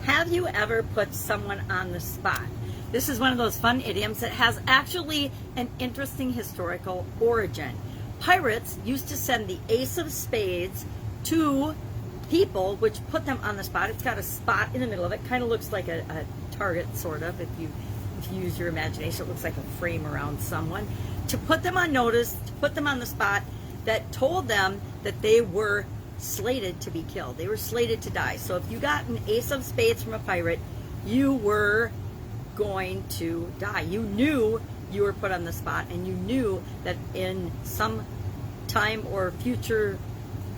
Have you ever put someone on the spot? This is one of those fun idioms that has actually an interesting historical origin. Pirates used to send the ace of spades to people, which put them on the spot. It's got a spot in the middle of it. Kind of looks like a target, sort of, if you use your imagination. It looks like a frame around someone. To put them on notice, to put them on the spot, that told them that they were slated to be killed. They were slated to die. So if you got an ace of spades from a pirate, you were going to die. You knew you were put on the spot, and you knew that in some time or future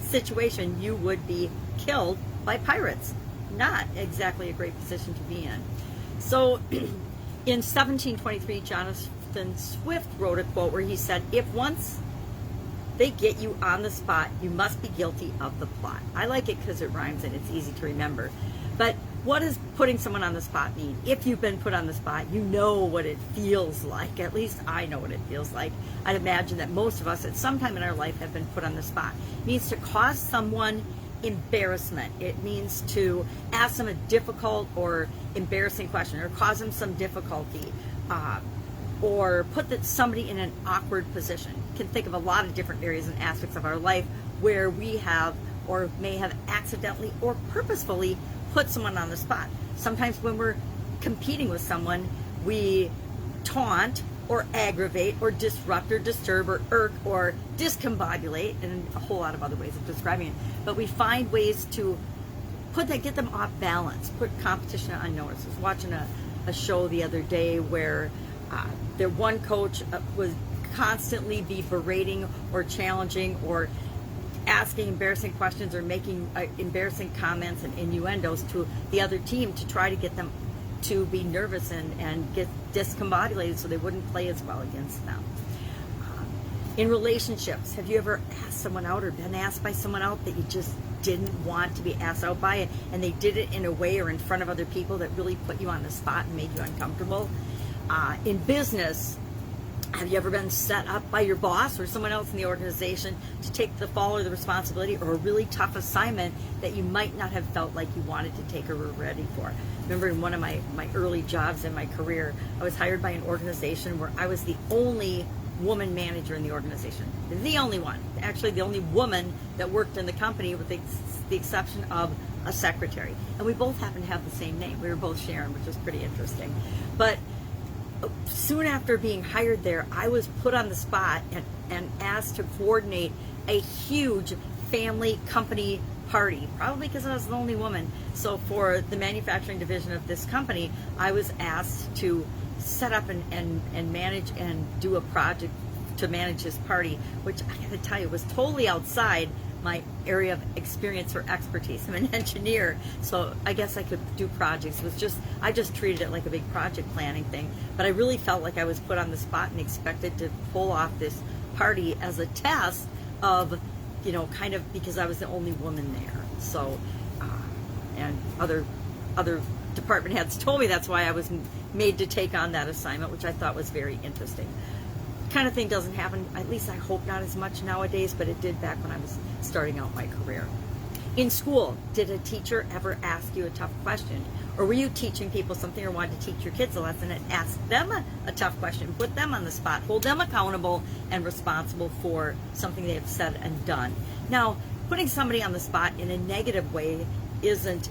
situation you would be killed by pirates. Not exactly a great position to be in. So in 1723, Jonathan Swift wrote a quote where he said, "If once they get you on the spot, you must be guilty of the plot." I like it because it rhymes and it's easy to remember. But what does putting someone on the spot mean? If you've been put on the spot, you know what it feels like. At least I know what it feels like. I'd imagine that most of us at some time in our life have been put on the spot. It means to cause someone embarrassment. It means to ask them a difficult or embarrassing question, or cause them some difficulty, or put somebody in an awkward position. You can think of a lot of different areas and aspects of our life where we have or may have accidentally or purposefully put someone on the spot. Sometimes when we're competing with someone, we taunt or aggravate or disrupt or disturb or irk or discombobulate, and a whole lot of other ways of describing it. But we find ways to get them off balance, put competition on notice. I was watching a show the other day where their one coach was constantly be berating or challenging or asking embarrassing questions or making embarrassing comments and innuendos to the other team to try to get them to be nervous and get discombobulated so they wouldn't play as well against them. In relationships, have you ever asked someone out or been asked by someone out that you just didn't want to be asked out by, and they did it in a way or in front of other people that really put you on the spot and made you uncomfortable? In business, have you ever been set up by your boss or someone else in the organization to take the fall or the responsibility or a really tough assignment that you might not have felt like you wanted to take or were ready for? Remember, in one of my early jobs in my career, I was hired by an organization where I was the only woman manager in the organization. The only one. Actually, the only woman that worked in the company, with the exception of a secretary. And we both happened to have the same name. We were both Sharon, which was pretty interesting. But soon after being hired there, I was put on the spot and asked to coordinate a huge family company party, probably because I was the only woman. So for the manufacturing division of this company, I was asked to set up and manage and do a project to manage this party, which I gotta tell you was totally outside my area of experience or expertise. I'm an engineer, so I guess I could do projects. I just treated it like a big project planning thing, but I really felt like I was put on the spot and expected to pull off this party as a test of, kind of because I was the only woman there. So, and other department heads told me that's why I was made to take on that assignment, which I thought was very interesting. Kind of thing doesn't happen, at least I hope not as much nowadays, but it did back when I was starting out my career. In school, did a teacher ever ask you a tough question? Or were you teaching people something or wanted to teach your kids a lesson and ask them a tough question, put them on the spot, hold them accountable and responsible for something they have said and done? Now, putting somebody on the spot in a negative way isn't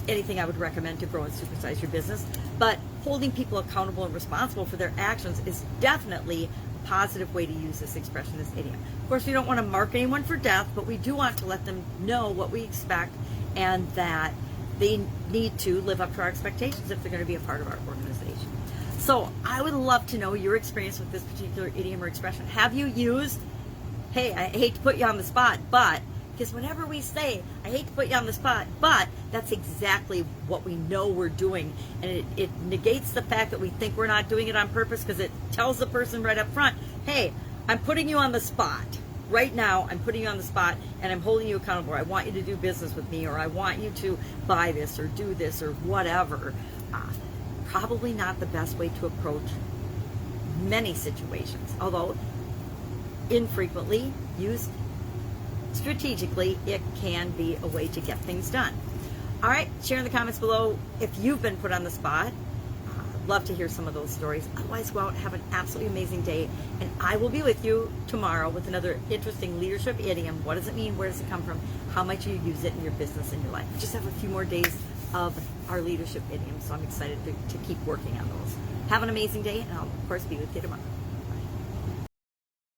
anything I would recommend to grow and supersize your business, but holding people accountable and responsible for their actions is definitely a positive way to use this expression, this idiom. Of course, we don't want to mark anyone for death, but we do want to let them know what we expect and that they need to live up to our expectations if they're going to be a part of our organization. So I would love to know your experience with this particular idiom or expression. Have you used, hey, I hate to put you on the spot, but, because whenever we say, I hate to put you on the spot, but that's exactly what we know we're doing. And it negates the fact that we think we're not doing it on purpose, because it tells the person right up front, hey, I'm putting you on the spot. Right now, I'm putting you on the spot and I'm holding you accountable. I want you to do business with me, or I want you to buy this or do this or whatever. Probably not the best way to approach many situations, although infrequently used strategically, it can be a way to get things done. All right, share in the comments below if you've been put on the spot. Love to hear some of those stories. Otherwise, go out and have an absolutely amazing day. And I will be with you tomorrow with another interesting leadership idiom. What does it mean? Where does it come from? How might you use it in your business and your life? We just have a few more days of our leadership idioms, so I'm excited to keep working on those. Have an amazing day, and I'll, of course, be with you tomorrow.